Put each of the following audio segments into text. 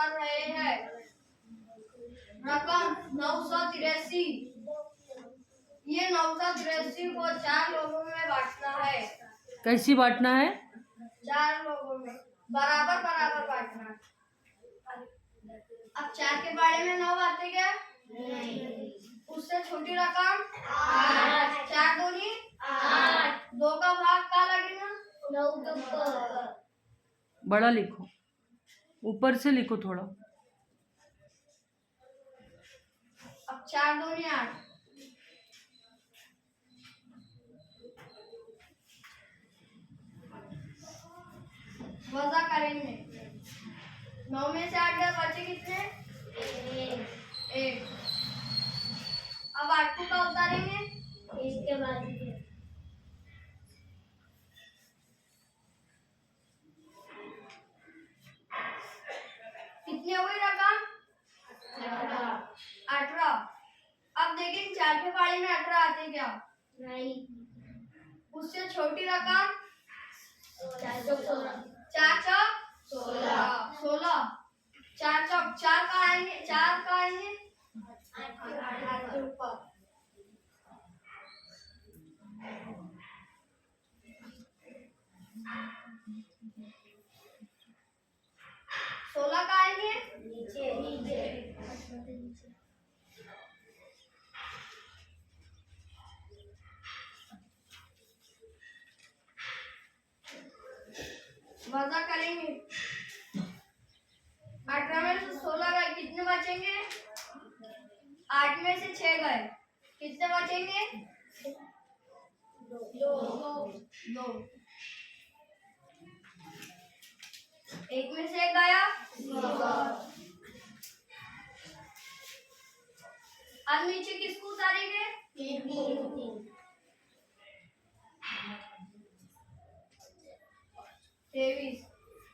कर रहे हैं। रकम 983। ये 983 को 4 लोगों में बांटना है। कैसी बांटना है? 4 लोगों में बराबर बराबर बांटना है। अब 4 के बारे में 9 आते क्या? नहीं। उससे छोटी रकम 8। 4 दूनी 8। 2 का भाग का लगेगा? 9 का ऊपर। बड़ा लिखो, ऊपर से लिखो थोड़ा। अब 4 दूनी 8। वज़ा करेंगे। 9 में से 8 गए, बचे कितने? 1। अब 8 को क्या उतारेंगे? इसके बाद कितनी हुई रकम? 18। अब देखें 4 के पारी में 18 आते क्या? नहीं। उससे छोटी रकम 4 चौक 16। 4 चौक 4 का आएंगे, 4 का आएंगे 8 के ऊपर। 16 का आएंगे नीचे। वज़ा करेंगे। 18 में से 16 गए, कितने बचेंगे? 8 में से 6 गए, कितने बचेंगे? 2। 1 में से 1 गया। अब नीचे किसको उतारेंगे? 23।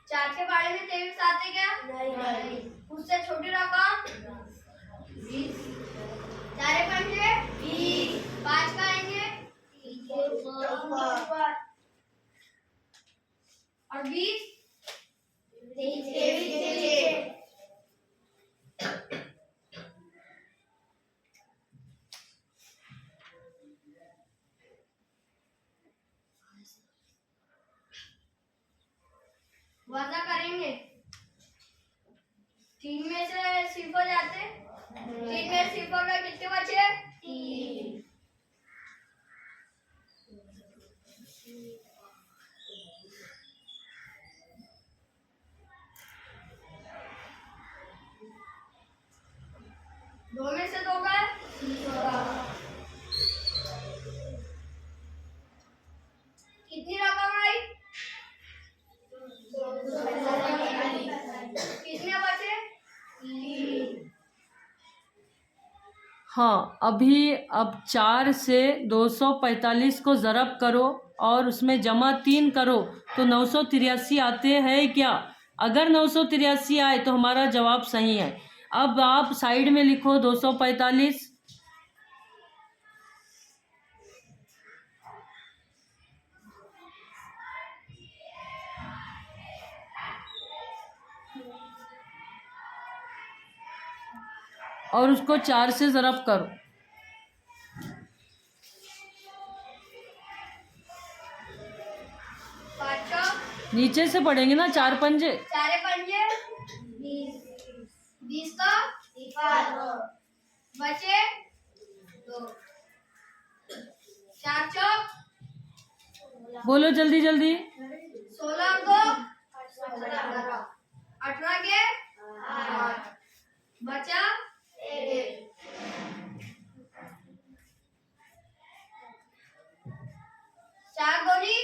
4 के बारे में 23 आते क्या? नहीं। उससे छोटी रकम 20। 4 पंजे 20। 5 का आएंगे और 20 23। वज़ा करेंगे। 3 में से 0 जाते। 3 में 0 का कितने बचे? 3। दो में से 2 गए। कितनी रकम आई? कितने बचे? 3। हाँ, अभी अब 4 से 245 को ज़रब करो और उसमें जमा 3 करो तो 983 आते हैं क्या? अगर 983 आए तो हमारा जवाब सही है। अब आप साइड में लिखो 245। और उसको 4 से ज़रब करो। नीचे से पढ़ेंगे ना, 4 पंजे 20। 20 का 0 बचे 2। 4 चौक बोलो जल्दी जल्दी। 16 को 18 के 8 बचा 1। 4 दूनी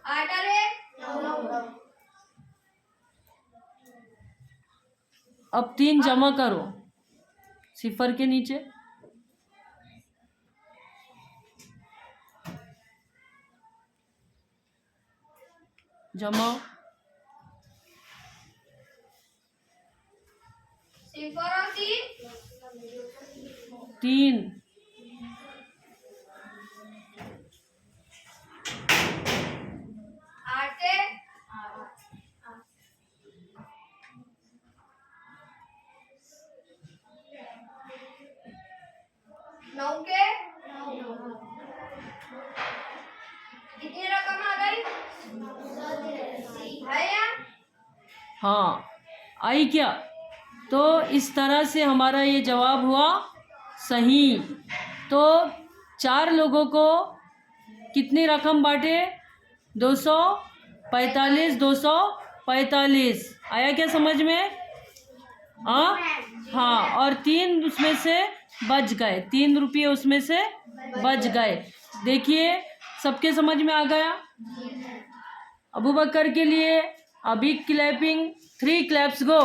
8 अरे 9। अब 3 जमा करो सिफर के नीचे। जमा 0 और 3। 8 के 9 के कितनी रकम आ गई है या हाँ, आई क्या? तो इस तरह से हमारा ये जवाब हुआ सही। तो 4 लोगों को कितनी रकम बांटे? 245, 245। आया क्या समझ में? हाँ हाँ, और 3 उसमें से बच गए, 3 रुपये उसमें से बच गए। देखिए सबके समझ में आ गया। अबू बकर के लिए अभी क्लैपिंग, 3 क्लैप्स गो।